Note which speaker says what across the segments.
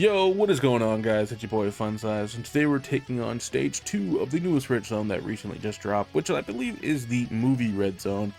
Speaker 1: Yo, what is going on, guys? It's your boy Funsize, and today we're taking on stage 2 of the newest Redzone that recently just dropped, which I believe is the movie Redzone,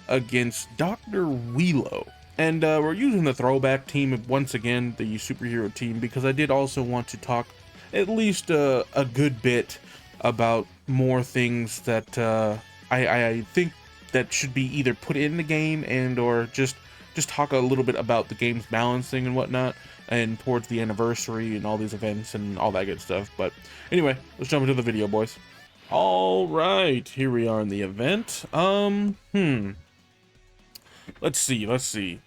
Speaker 1: against Dr. Wheelo. And we're using the throwback team once again, the superhero team, because I did also want to talk at least a good bit about more things that I think that should be either put in the game and or just talk a little bit about the game's balancing and whatnot, and towards the anniversary and all these events and all that good stuff. But anyway, let's jump into the video, boys. All right, here we are in the event. Let's see.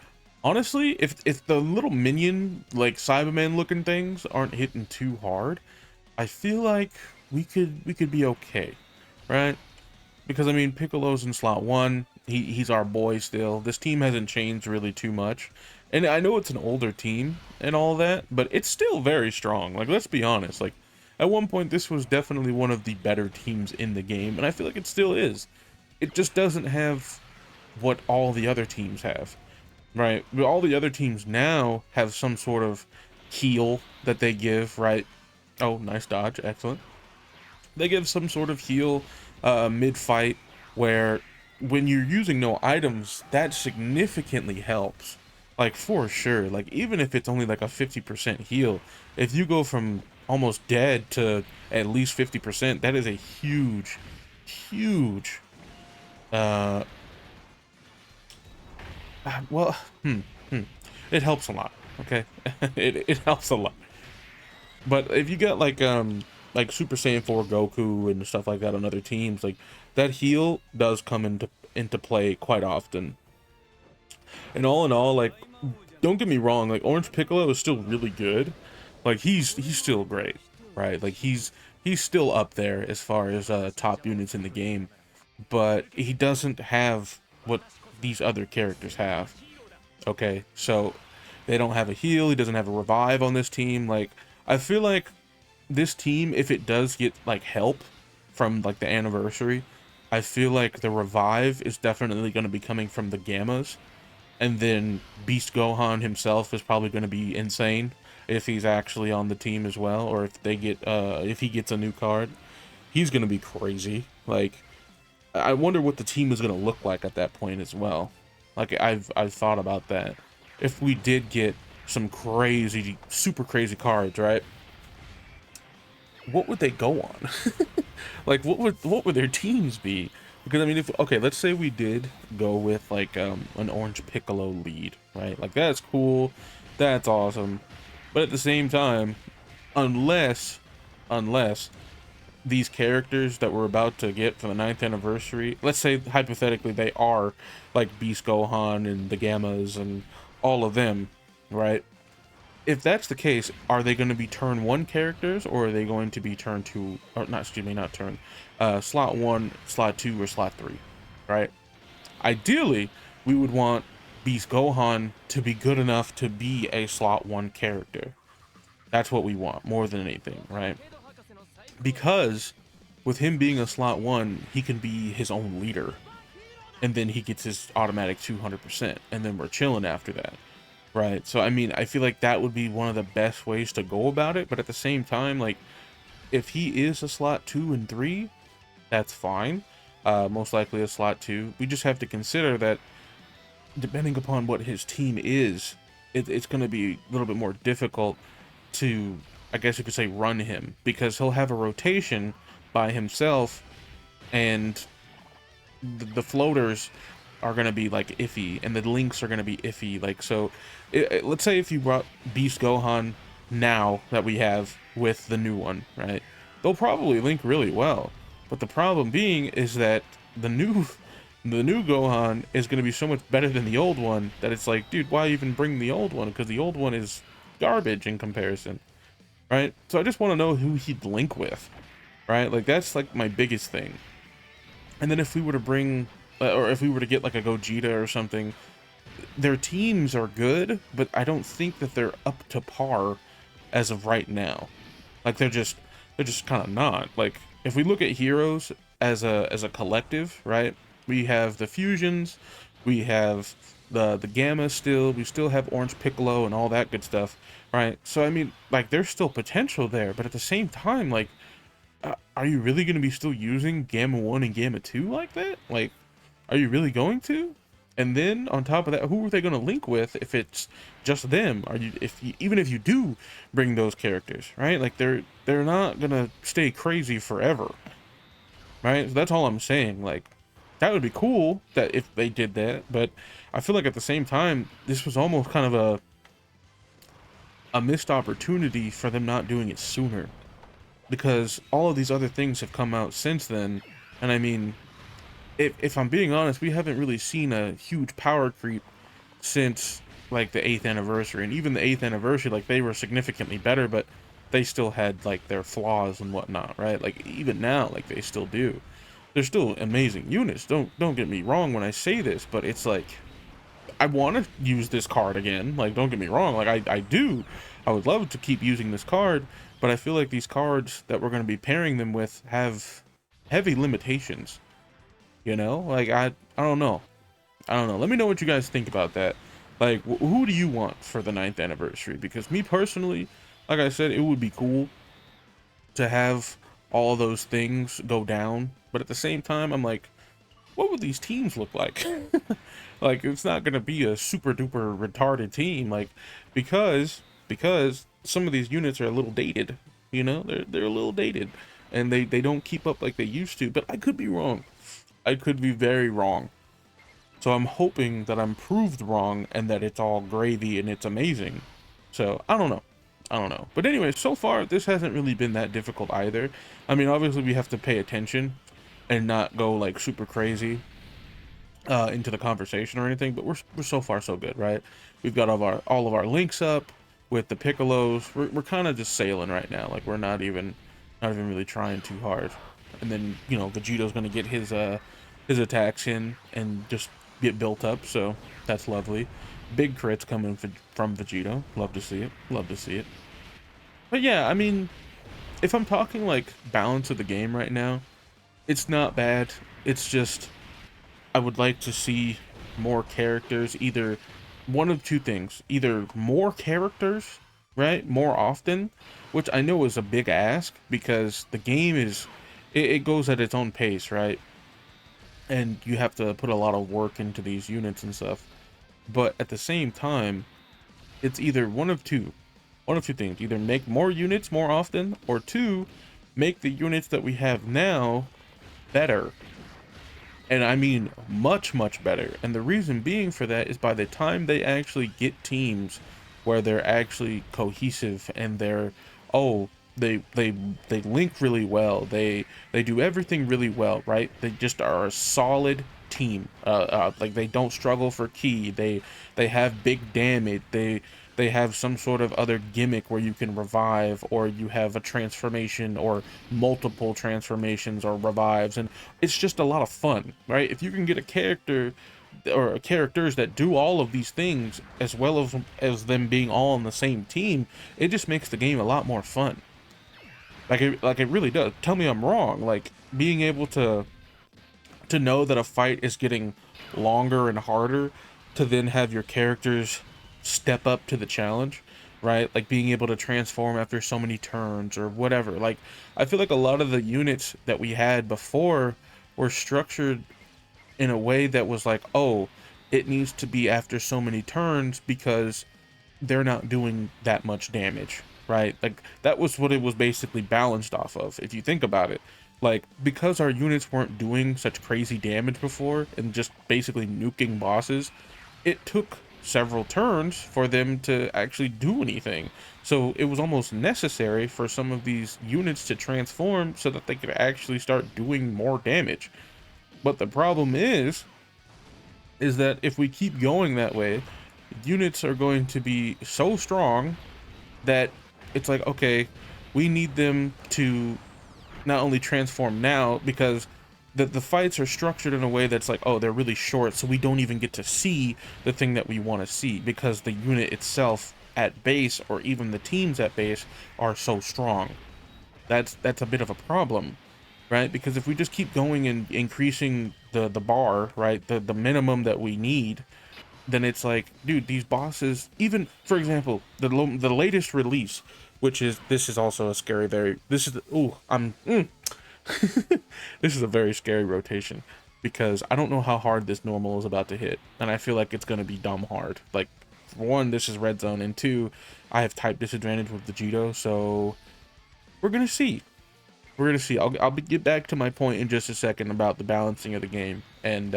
Speaker 1: Honestly, if the little minion, like Cyberman looking things aren't hitting too hard, I feel like we could be okay, right? Because I mean, Piccolo's in slot 1. He's our boy still. This team hasn't changed really too much. And I know it's an older team and all that, but it's still very strong. Like, let's be honest. Like, at one point, this was definitely one of the better teams in the game, and I feel like it still is. It just doesn't have what all the other teams have, right? But all the other teams now have some sort of heal that they give, right? Oh, nice dodge. Excellent. They give some sort of heal mid-fight, where when you're using no items, that significantly helps. Like, for sure. Like, even if it's only like a 50% heal, if you go from almost dead to at least 50%, that is a huge uh well, it helps a lot. Okay. It helps a lot. But if you get like Super Saiyan 4 Goku and stuff like that on other teams, like, that heal does come into play quite often. And all in all, like, don't get me wrong, like, Orange Piccolo is still really good. Like, he's still great, right? Like, he's still up there as far as top units in the game, but he doesn't have what these other characters have. Okay, so they don't have a heal. He doesn't have a revive on this team. Like, I feel like this team, if it does get like help from like the anniversary, I feel like the revive is definitely going to be coming from the Gammas, and then Beast Gohan himself is probably going to be insane if he's actually on the team as well, or if they get if he gets a new card, he's going to be crazy. Like, I wonder what the team is going to look like at that point as well. Like, I've thought about that. If we did get some crazy, super crazy cards, right? What would they go on? Like, what would their teams be? Because I mean, if okay, let's say we did go with like an Orange Piccolo lead, right? Like, that's cool, that's awesome. But at the same time, unless unless these characters that we're about to get for the 9th anniversary, let's say hypothetically they are like Beast Gohan and the Gammas and all of them, right? If that's the case, are they going to be turn 1 characters, or are they going to be turn 2, or not, excuse me, not turn, slot 1, slot 2, or slot 3, right? Ideally, we would want Beast Gohan to be good enough to be a slot 1 character. That's what we want more than anything, right? Because with him being a slot 1, he can be his own leader, and then he gets his automatic 200%, and then we're chilling after that. Right. So I mean, I feel like that would be one of the best ways to go about it, but at the same time, like, if he is a slot 2 and 3, that's fine. Most likely a slot 2. We just have to consider that depending upon what his team is, it's going to be a little bit more difficult to, I guess you could say, run him, because he'll have a rotation by himself, and the floaters are going to be like iffy, and the links are going to be iffy. Like, so let's say if you brought Beast Gohan now that we have with the new one, right, they'll probably link really well. But the problem being is that the new Gohan is going to be so much better than the old one that it's like, dude, why even bring the old one? Because the old one is garbage in comparison, right? So I just want to know who he'd link with, right? Like, that's like my biggest thing. And then if we were to bring, or if we were to get like a Gogeta or something, their teams are good, but I don't think that they're up to par as of right now. Like, they're just kind of not. Like, if we look at heroes as a collective, right? We have the fusions, we have the Gamma still, we still have Orange Piccolo and all that good stuff, right? So I mean, like, there's still potential there, but at the same time, like, are you really going to be still using Gamma 1 and Gamma 2 like that? Like, are you really going to? And then on top of that, who are they going to link with if it's just them? Are you, if you, even if you do bring those characters, right? Like, they're not going to stay crazy forever, right? So that's all I'm saying. Like, that would be cool that if they did that, but I feel like at the same time, this was almost kind of a missed opportunity for them not doing it sooner, because all of these other things have come out since then. And I mean, if I'm being honest, we haven't really seen a huge power creep since like the 8th anniversary. And even the 8th anniversary, like, they were significantly better, but they still had like their flaws and whatnot, right? Like, even now, like, they still do. They're still amazing units. Don't get me wrong when I say this, but it's like, I want to use this card again. Like, don't get me wrong, like, I do. I would love to keep using this card, but I feel like these cards that we're going to be pairing them with have heavy limitations. You know, like, I don't know. I don't know. Let me know what you guys think about that. Like, who do you want for the 9th anniversary? Because me personally, like I said, it would be cool to have all those things go down, but at the same time, I'm like, what would these teams look like? Like, it's not gonna be a super duper retarded team, like, because some of these units are a little dated. You know, they're a little dated, and they don't keep up like they used to. But I could be wrong. I could be very wrong. So I'm hoping that I'm proved wrong and that it's all gravy and it's amazing. So I don't know. I don't know. But anyway, so far this hasn't really been that difficult either. I mean, obviously we have to pay attention and not go like super crazy into the conversation or anything, but we're so far so good, right? We've got all of our links up with the Piccolos. We're kind of just sailing right now. Like, we're not even really trying too hard. And then, you know, Vegito's gonna get his attacks in and just get built up, so that's lovely. Big crits coming from Vegito. Love to see it. Love to see it. But yeah, I mean, if I'm talking like balance of the game right now, it's not bad. It's just, I would like to see more characters, either one of two things, either more characters, right, more often, which I know is a big ask because the game is, it goes at its own pace, right? And you have to put a lot of work into these units and stuff. But at the same time, it's either one of two things, either make more units more often, or two, make the units that we have now better. And I mean much, much better. And the reason being for that is by the time they actually get teams where they're actually cohesive and they're, oh, they link really well. They do everything really well, right? They just are a solid team. Like, they don't struggle for key. They have big damage. They have some sort of other gimmick where you can revive, or you have a transformation or multiple transformations or revives, and it's just a lot of fun, right? If you can get a character or characters that do all of these things as well as them being all on the same team, it just makes the game a lot more fun. Like it really does. Tell me I'm wrong. Like, being able to know that a fight is getting longer and harder, to then have your characters step up to the challenge, right? Like, being able to transform after so many turns or whatever. Like, I feel like a lot of the units that we had before were structured in a way that was like, oh, it needs to be after so many turns because they're not doing that much damage, right? Like, that was what it was basically balanced off of, if you think about it. Like, because our units weren't doing such crazy damage before and just basically nuking bosses, it took several turns for them to actually do anything. So it was almost necessary for some of these units to transform so that they could actually start doing more damage. But the problem is that if we keep going that way, units are going to be so strong that it's like, okay, we need them to not only transform now, because the fights are structured in a way that's like, oh, they're really short, so we don't even get to see the thing that we want to see because the unit itself at base, or even the teams at base, are so strong. That's a bit of a problem, right? Because if we just keep going and increasing the bar, right, the minimum that we need, then it's like, dude, these bosses, even for example, the latest release, which is, this is also a scary, very, this is, oh, this is a very scary rotation, because I don't know how hard this normal is about to hit, and I feel like it's gonna be dumb hard. Like, for one, this is Redzone, and two, I have type disadvantage with the Vegito, so we're gonna see. We're gonna see. Get back to my point in just a second about the balancing of the game, and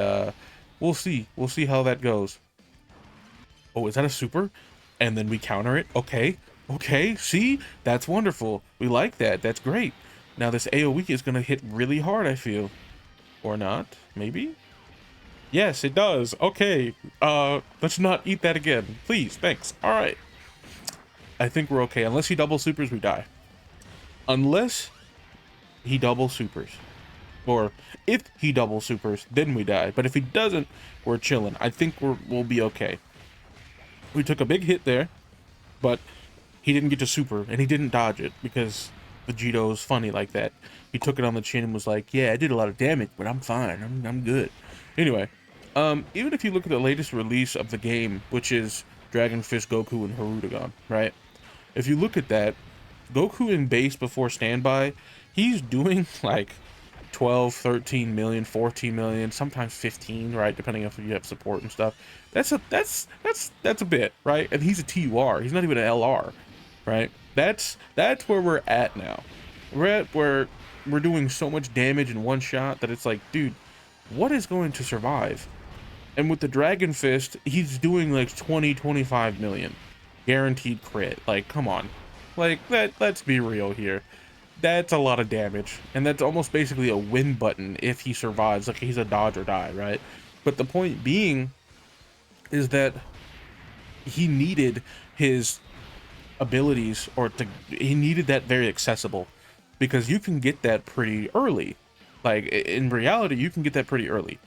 Speaker 1: we'll see. We'll see how that goes. Oh, is that a super? And then we counter it. Okay. Okay. See? That's wonderful. We like that. That's great. Now this AoE is gonna hit really hard, I feel. Or not? Maybe? Yes, it does. Okay. Let's not eat that again. Please. Thanks. Alright. I think we're okay. Unless he double supers, we die. Unless he double supers. Or if he double supers, then we die. But if he doesn't, we're chilling. I think we'll be okay. We took a big hit there, but he didn't get to super, and he didn't dodge it, because Vegito's funny like that. He took it on the chin and was like, yeah, I did a lot of damage, but I'm fine. I'm good. Anyway, even if you look at the latest release of the game, which is Dragon Fist Goku and Hirudegan, right? If you look at that, Goku in base before standby, he's doing like 12, 13 million, 14 million, sometimes 15, right? Depending on if you have support and stuff. That's a bit, right? And he's a TUR. He's not even an LR, right? That's where we're at now. We're at where we're doing so much damage in one shot that it's like, dude, what is going to survive? And with the Dragon Fist, he's doing like 20, 25 million. Guaranteed crit. Like, come on. Like, let's be real here. That's a lot of damage, and that's almost basically a win button if he survives. Like, he's a dodge or die, right? But the point being is that he needed his abilities, he needed that very accessible, because you can get that pretty early. Like, in reality, you can get that pretty early,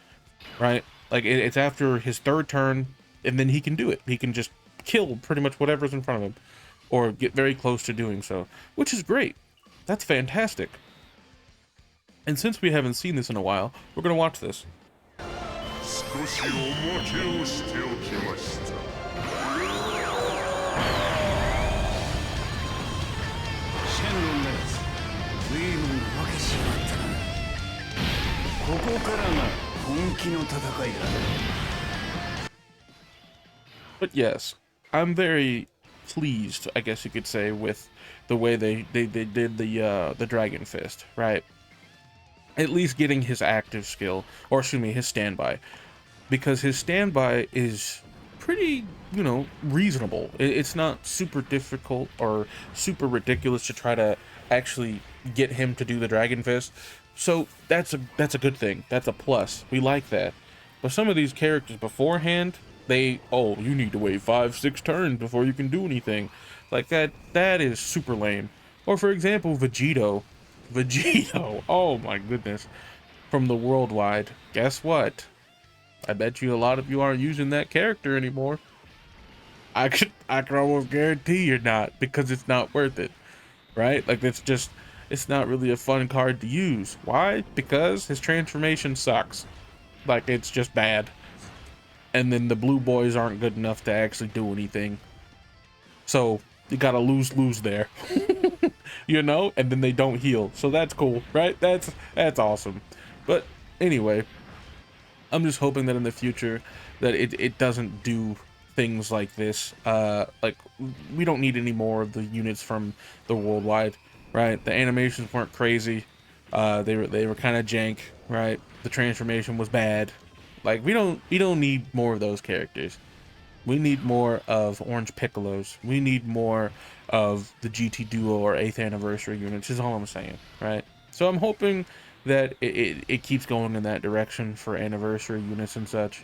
Speaker 1: right? Like, it's after his third turn, and then he can do it. He can just kill pretty much whatever's in front of him, or get very close to doing so, which is great. That's fantastic. And since we haven't seen this in a while, we're gonna watch this. But yes, I'm very pleased, I guess you could say, with the way they did the Dragon Fist, right? At least getting his active skill, or excuse me, his standby, because his standby is pretty, you know, reasonable. It's not super difficult or super ridiculous to try to actually get him to do the Dragon Fist. So that's a good thing. That's a plus. We like that. But some of these characters beforehand, oh, you need to wait 5-6 turns before you can do anything. Like that is super lame. Or for example, Vegito, oh my goodness, from the worldwide. Guess what? I bet you a lot of you aren't using that character anymore. I can almost guarantee you're not, because it's not worth it, right? Like, it's not really a fun card to use. Why? Because his transformation sucks. Like, it's just bad. And then the blue boys aren't good enough to actually do anything. So you gotta lose there. You know? And then they don't heal. So that's cool, right? That's awesome. But anyway, I'm just hoping that in the future that it doesn't do things like this. Like, we don't need any more of the units from the worldwide, right? The animations weren't crazy. They were kind of jank, right? The transformation was bad. Like, we don't need more of those characters. We need more of Orange Piccolos. We need more of the GT Duo or 8th anniversary units, is all I'm saying, right? So I'm hoping that it keeps going in that direction for anniversary units and such.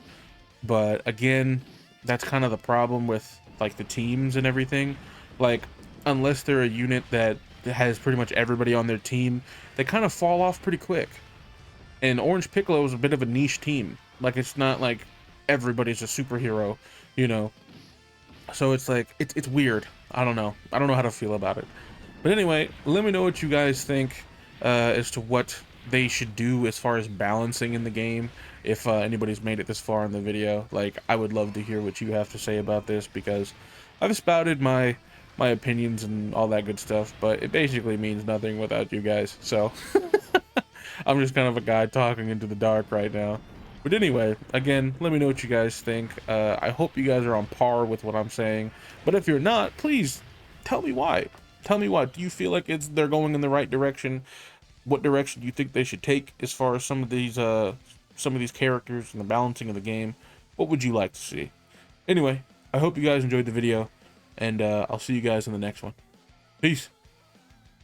Speaker 1: But again, that's kind of the problem with, like, the teams and everything. Like, unless they're a unit that has pretty much everybody on their team, they kind of fall off pretty quick. And Orange Piccolo is a bit of a niche team. Like, it's not like everybody's a superhero, you know? So it's like, it's weird. I don't know how to feel about it. But anyway, let me know what you guys think as to what they should do as far as balancing in the game. if anybody's made it this far in the video. Like, I would love to hear what you have to say about this, because I've spouted my opinions and all that good stuff, but it basically means nothing without you guys. So I'm just kind of a guy talking into the dark right now. But anyway, again, let me know what you guys think. I hope you guys are on par with what I'm saying. But if you're not, please tell me why. Tell me why. Do you feel like they're going in the right direction? What direction do you think they should take as far as some of these characters and the balancing of the game? What would you like to see? Anyway, I hope you guys enjoyed the video, and I'll see you guys in the next one. Peace.